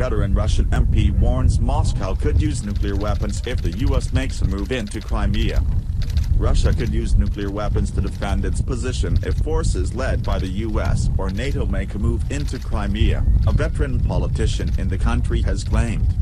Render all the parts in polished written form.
veteran Russian MP warns Moscow could use nuclear weapons if the US makes a move into Crimea. Russia could use nuclear weapons to defend its position if forces led by the US or NATO make a move into Crimea, a veteran politician in the country has claimed.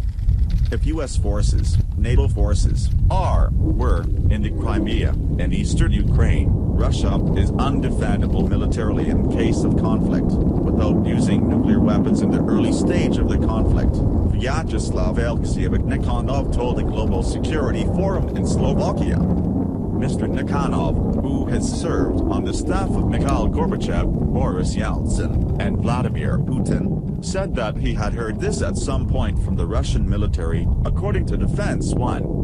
If US forces, NATO forces, were in the Crimea, in eastern Ukraine, Russia is undefendable militarily in case of conflict, without using nuclear weapons in the early stage of the conflict, Vyacheslav Alekseyevich Nikonov told the Global Security Forum in Slovakia. Mr. Nikonov, who has served on the staff of Mikhail Gorbachev, Boris Yeltsin, and Vladimir Putin, said that he had heard this at some point from the Russian military, according to Defense One.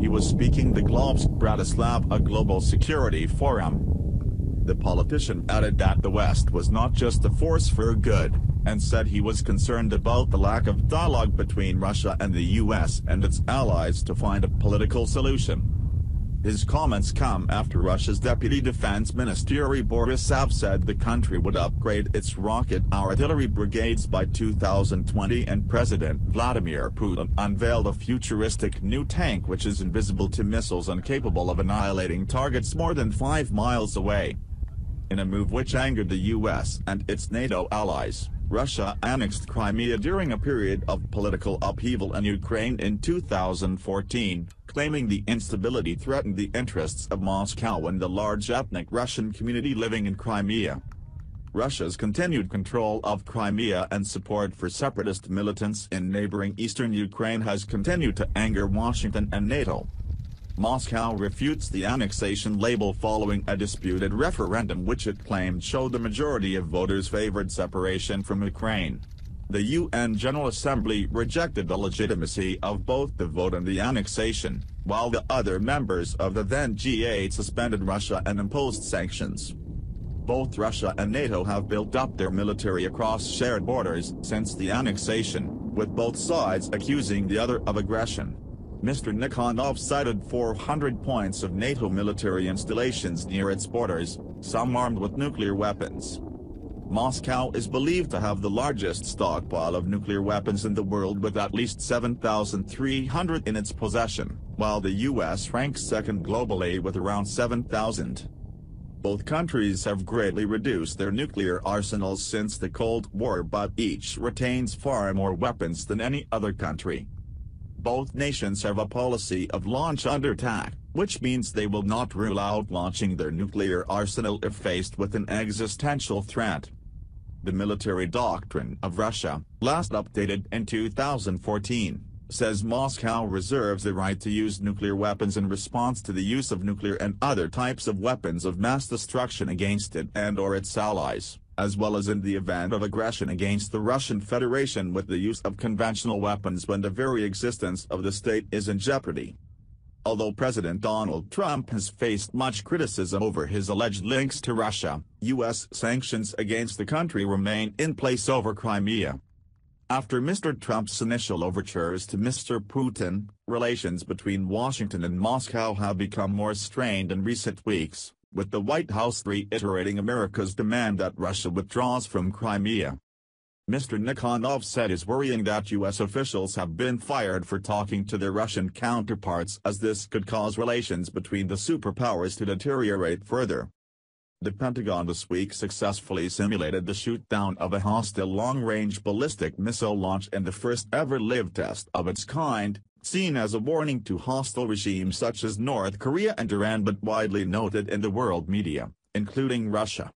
He was speaking the GLOBSEC Bratislava Global Security Forum. The politician added that the West was not just a force for good, and said he was concerned about the lack of dialogue between Russia and the US and its allies to find a political solution. His comments come after Russia's Deputy Defense Minister Boris said the country would upgrade its rocket artillery brigades by 2020 and President Vladimir Putin unveiled a futuristic new tank which is invisible to missiles and capable of annihilating targets more than 5 miles away. In a move which angered the US and its NATO allies, Russia annexed Crimea during a period of political upheaval in Ukraine in 2014, claiming the instability threatened the interests of Moscow and the large ethnic Russian community living in Crimea. Russia's continued control of Crimea and support for separatist militants in neighboring eastern Ukraine has continued to anger Washington and NATO. Moscow refutes the annexation label following a disputed referendum which it claimed showed the majority of voters favored separation from Ukraine. The UN General Assembly rejected the legitimacy of both the vote and the annexation, while the other members of the then G8 suspended Russia and imposed sanctions. Both Russia and NATO have built up their military across shared borders since the annexation, with both sides accusing the other of aggression. Mr. Nikonov cited 400 points of NATO military installations near its borders, some armed with nuclear weapons. Moscow is believed to have the largest stockpile of nuclear weapons in the world with at least 7,300 in its possession, while the US ranks second globally with around 7,000. Both countries have greatly reduced their nuclear arsenals since the Cold War, but each retains far more weapons than any other country. Both nations have a policy of launch under attack, which means they will not rule out launching their nuclear arsenal if faced with an existential threat. The military doctrine of Russia, last updated in 2014, says Moscow reserves the right to use nuclear weapons in response to the use of nuclear and other types of weapons of mass destruction against it and/or its allies, as well as in the event of aggression against the Russian Federation with the use of conventional weapons when the very existence of the state is in jeopardy. Although President Donald Trump has faced much criticism over his alleged links to Russia, U.S. sanctions against the country remain in place over Crimea. After Mr. Trump's initial overtures to Mr. Putin, relations between Washington and Moscow have become more strained in recent weeks, with the White House reiterating America's demand that Russia withdraws from Crimea. Mr. Nikonov said is worrying that U.S. officials have been fired for talking to their Russian counterparts, as this could cause relations between the superpowers to deteriorate further. The Pentagon this week successfully simulated the shoot-down of a hostile long-range ballistic missile launch in the first-ever live test of its kind, seen as a warning to hostile regimes such as North Korea and Iran, but widely noted in the world media, including Russia.